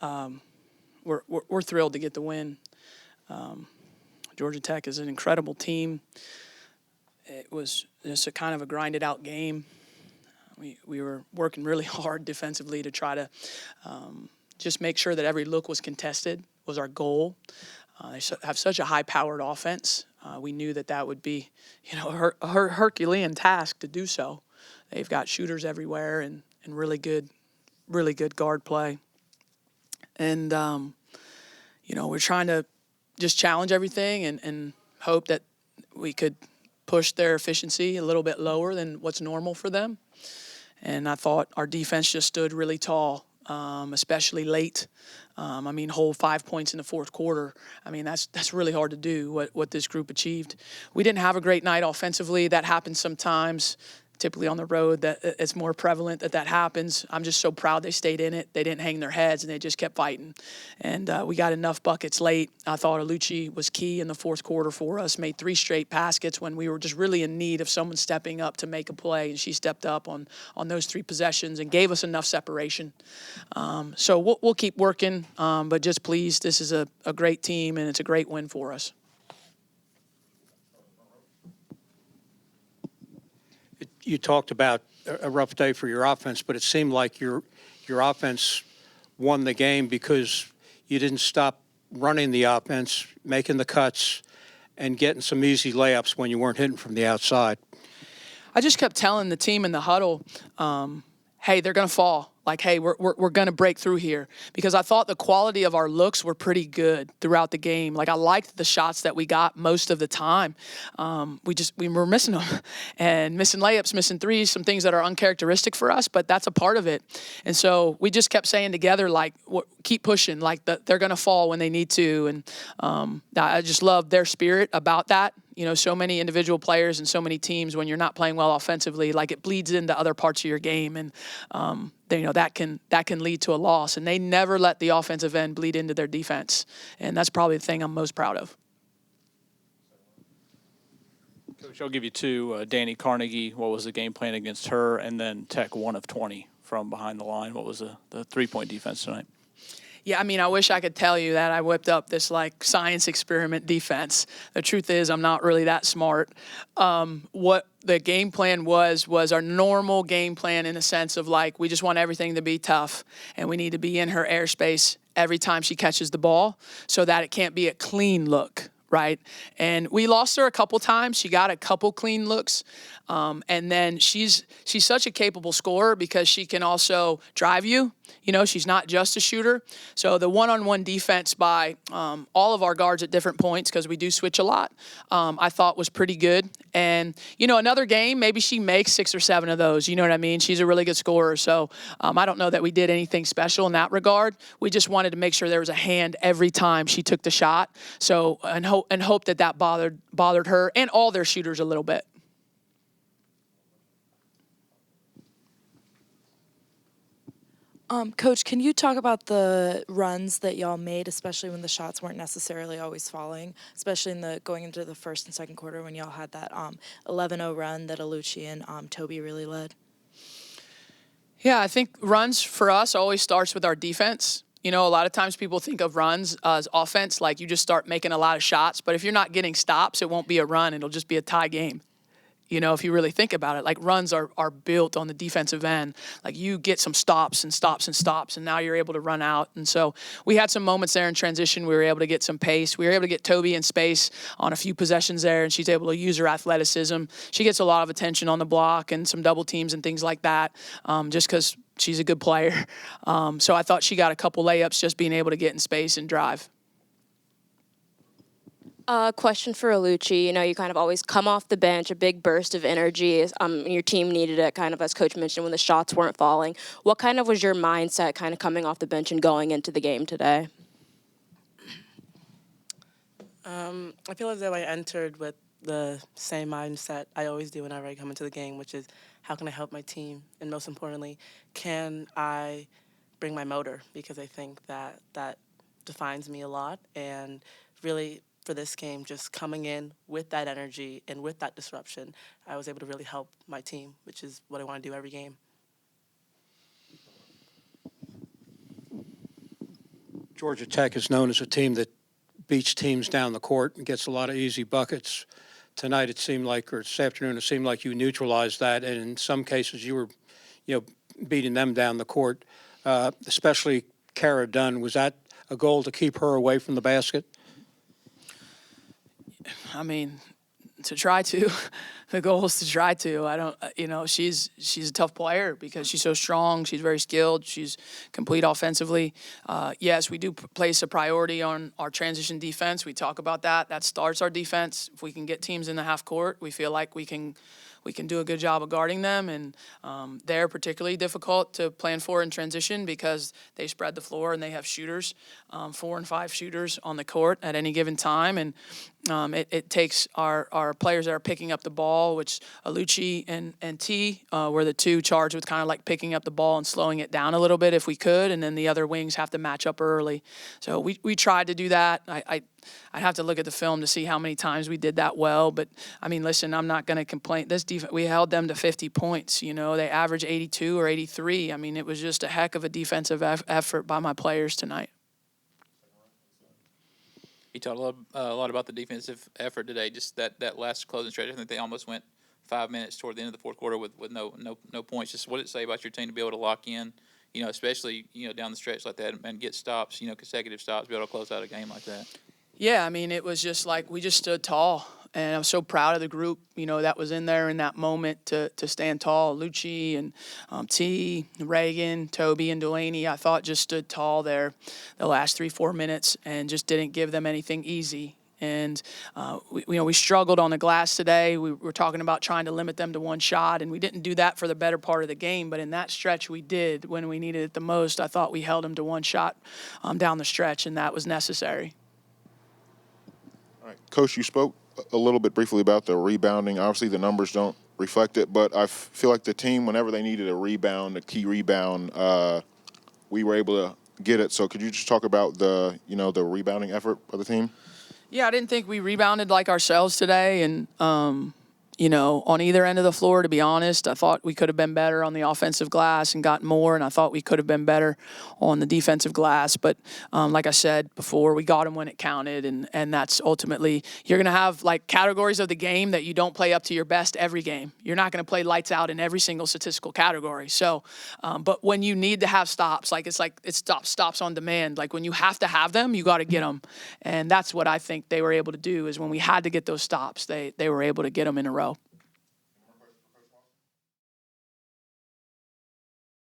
we're thrilled to get the win. Georgia Tech is an incredible team. It was just a kind of a grinded out game. We were working really hard defensively to try to just make sure that every look was contested was our goal. They have such a high-powered offense. We knew that would be, a Herculean task to do so. They've got shooters everywhere and really good guard play. And, we're trying to just challenge everything and hope that we could push their efficiency a little bit lower than what's normal for them. And I thought our defense just stood really tall, especially late. Hold 5 points in the fourth quarter. That's really hard to do, what this group achieved. We didn't have a great night offensively. That happens sometimes. Typically on the road, that it's more prevalent that happens. I'm just so proud they stayed in it. They didn't hang their heads, and they just kept fighting. And we got enough buckets late. I thought Alucci was key in the fourth quarter for us, made 3 straight baskets when we were just really in need of someone stepping up to make a play, and she stepped up on those 3 possessions and gave us enough separation. So we'll keep working, but just pleased. This is a great team, and it's a great win for us. You talked about a rough day for your offense, but it seemed like your offense won the game because you didn't stop running the offense, making the cuts, and getting some easy layups when you weren't hitting from the outside. I just kept telling the team in the huddle, hey, they're going to fall. Like, hey, we're going to break through here, because I thought the quality of our looks were pretty good throughout the game. Like, I liked the shots that we got most of the time. We were missing them and missing layups, missing threes, some things that are uncharacteristic for us, but that's a part of it. And so we just kept saying together, like, keep pushing, like they're going to fall when they need to. And I just love their spirit about that. So many individual players and so many teams, when you're not playing well offensively, like, it bleeds into other parts of your game. And, that can lead to a loss. And they never let the offensive end bleed into their defense. And that's probably the thing I'm most proud of. Coach, I'll give you 2. Danny Carnegie, what was the game plan against her? And then Tech 1 of 20 from behind the line. What was the 3-point defense tonight? Yeah, I wish I could tell you that I whipped up this science experiment defense. The truth is, I'm not really that smart. What the game plan was our normal game plan, in a sense of we just want everything to be tough, and we need to be in her airspace every time she catches the ball so that it can't be a clean look. Right. And we lost her a couple times. She got a couple clean looks. And then she's such a capable scorer because she can also drive you. She's not just a shooter. So the one-on-one defense by all of our guards at different points, because we do switch a lot, I thought was pretty good. And, another game, maybe she makes 6 or 7 of those. You know what I mean? She's a really good scorer. So I don't know that we did anything special in that regard. We just wanted to make sure there was a hand every time she took the shot. So, and hope that bothered her and all their shooters a little bit. Coach, can you talk about the runs that y'all made, especially when the shots weren't necessarily always falling, especially going into the first and second quarter when y'all had that 11-0 run that Alucci and Toby really led? Yeah, I think runs for us always starts with our defense. A lot of times people think of runs as offense, like you just start making a lot of shots. But if you're not getting stops, it won't be a run. It'll just be a tie game. If you really think about it, runs are built on the defensive end. You get some stops and stops and stops, and now you're able to run out. And so we had some moments there in transition. We were able to get some pace. We were able to get Toby in space on a few possessions there, and she's able to use her athleticism. She gets a lot of attention on the block and some double teams and things like that, just because she's a good player. So I thought she got a couple layups just being able to get in space and drive. Question for Alucci. You kind of always come off the bench, a big burst of energy. Your team needed it, kind of, as Coach mentioned, when the shots weren't falling. What kind of was your mindset kind of coming off the bench and going into the game today? I feel as though I entered with the same mindset I always do whenever I come into the game, which is, how can I help my team? And most importantly, can I bring my motor? Because I think that defines me a lot. And really, for this game, just coming in with that energy and with that disruption, I was able to really help my team, which is what I want to do every game. Georgia Tech is known as a team that beats teams down the court and gets a lot of easy buckets. Tonight it seemed like, or this afternoon, it seemed like you neutralized that, and in some cases you were, beating them down the court, especially Cara Dunn. Was that a goal to keep her away from the basket? I mean, to try to. The goal is to try to. I don't, she's a tough player because she's so strong. She's very skilled. She's complete offensively. Yes, we do place a priority on our transition defense. We talk about that. That starts our defense. If we can get teams in the half court, we feel like we can do a good job of guarding them, and they're particularly difficult to plan for in transition because they spread the floor and they have shooters, 4 and 5 shooters on the court at any given time, and it takes our players that are picking up the ball, which Alucci and T were the two charged with kind of like picking up the ball and slowing it down a little bit if we could, and then the other wings have to match up early. So we tried to do that. I'd have to look at the film to see how many times we did that well. But, I mean, listen, I'm not going to complain. This defense, we held them to 50 points. They averaged 82 or 83. I mean, it was just a heck of a defensive effort by my players tonight. You talked a lot about the defensive effort today. Just that last closing stretch. I think they almost went 5 minutes toward the end of the fourth quarter with no points. Just what did it say about your team to be able to lock in, especially, down the stretch like that and get stops, consecutive stops, be able to close out a game like that? Yeah, I mean, it was just like we just stood tall. And I'm so proud of the group, that was in there in that moment to stand tall. Lucci and T, Reagan, Toby, and Delaney, I thought just stood tall there the last 3-4 minutes and just didn't give them anything easy. And, we struggled on the glass today. We were talking about trying to limit them to one shot, and we didn't do that for the better part of the game. But in that stretch, we did when we needed it the most. I thought we held them to one shot down the stretch, and that was necessary. All right. Coach, you spoke a little bit briefly about the rebounding. Obviously, the numbers don't reflect it, but I feel like the team, whenever they needed a rebound, a key rebound, we were able to get it. So could you just talk about the rebounding effort of the team? Yeah, I didn't think we rebounded like ourselves today, and on either end of the floor, to be honest. I thought we could have been better on the offensive glass and gotten more, and I thought we could have been better on the defensive glass. But like I said before, we got them when it counted, and that's ultimately, you're going to have like categories of the game that you don't play up to your best every game. You're not going to play lights out in every single statistical category. So, but when you need to have stops, it's stops on demand. Like when you have to have them, you got to get them. And that's what I think they were able to do is when we had to get those stops, they were able to get them in a row.